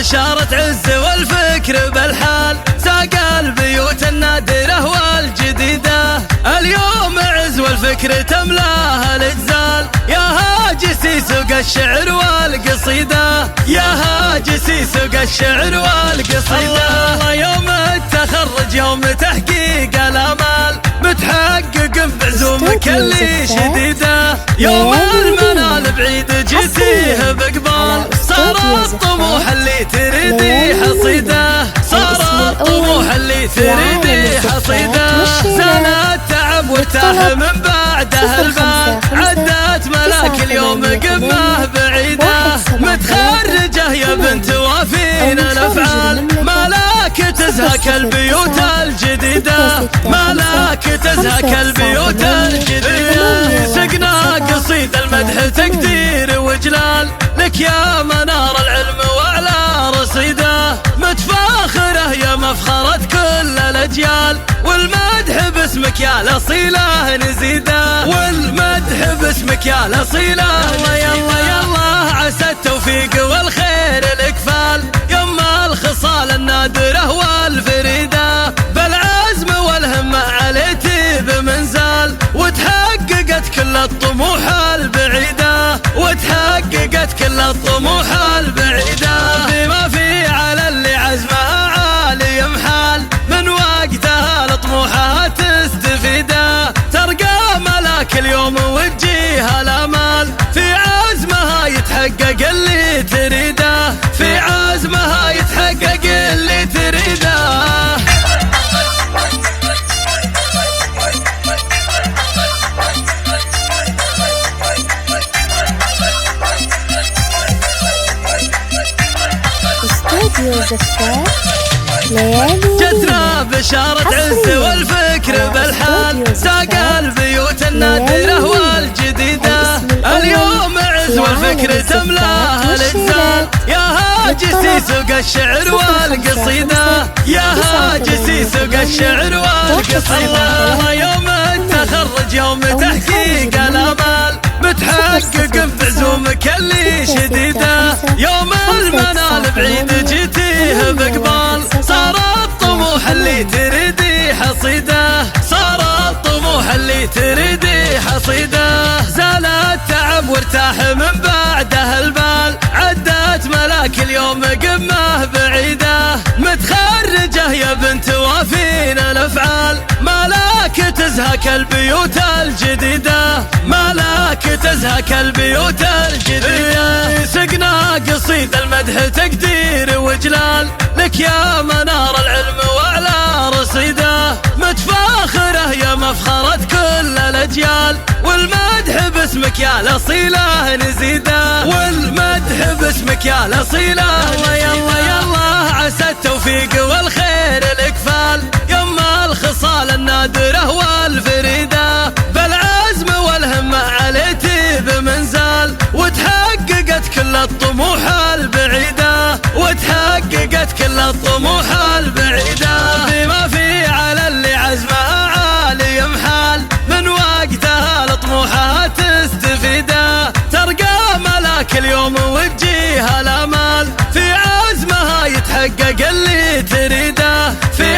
بشارة عز والفكر بالحال، ساق البيوت النادرة والجديدة. اليوم عز والفكر تملاها الاجزال، يا هاجسي سوق الشعر والقصيدة، يا هاجسي سوق الشعر والقصيدة. الله يوم التخرج يوم تحقيق الامال، متحقق بعزومك اللي شديدة. يوم المنال بعيد جيتيه بقبال، صار الطموح اللي تريدي حصيده، صار الطموح اللي تريدي حصيده. زال التعب وارتاح من بعده البال، عدت ملاك اليوم قمه بعيده. متخرجه يا بنت وافين الافعال، ملاك تزهك البيوت الجديده، ملاك تزهك البيوت الجديده. سقنا قصيد المدح تقدير وجلال، لك يا منار العلم واعلى رصيده. متفاخره يا مفخرة كل الاجيال، والمدح باسمك يا الاصيله نزيده، والمدح باسمك يا الاصيله. يلا يلا يلا عسى التوفيق والخير الاكفال، يما الخصال النادره والفريده. بالعزم والهمه عليتي بمنزال، وتحققت كل الطموح البعيده، وتحققت كل الطموح البعيده. بما في على اللي عزمها عالي محال، من وقتها لطموحها تستفيده. ترقى ملاك اليوم وتجيها الامال، في عزمها يتحقق اللي تريده، في عزمها يتحقق اللي تريده. جتنا بشارة عز والفكر بالحال، ساق البيوت النادرة والجديدة. اليوم عز والفكر تملاها الاجزال، يا هاجسي سوق الشعر والقصيدة، يا هاجسي سوق الشعر والقصيدة. الله يوم التخرج يوم تحقيق الامال، متحقق بعزومك اللي شديده. يوم المنال بعيد جيتيه بقبال، صار الطموح اللي تريدي حصيده، صار الطموح اللي تريدي حصيده. زال التعب وارتاح من بعده البال، عدت ملاك اليوم قمه بعيده. متخرجه يا بنت وافين الافعال، ملاك تزهك البيوت الجديده، ملاك تزهك البيوت الجديده. سقنا قصيد المدح تقدير وجلال، لك يا منار العلم واعلى رصيده. متفاخره يا مفخرة كل الاجيال، والمدح باسمك يا الاصيله نزيده، والمدح باسمك يا الاصيله. يلا يلا يلا عسى التوفيق والخير الاكفال، يما الخصال النادره والفريده. بالعزم والهمه عليتي بمنزال، وتحققت كل الطموح البعيده، وتحققت كل الطموح البعيده. بما في على اللي عزمها عالي محال، من وقتها لطموحها تستفيده. ترقى ملاك اليوم وتجيها الامال، في عزمها يتحقق اللي تريده، في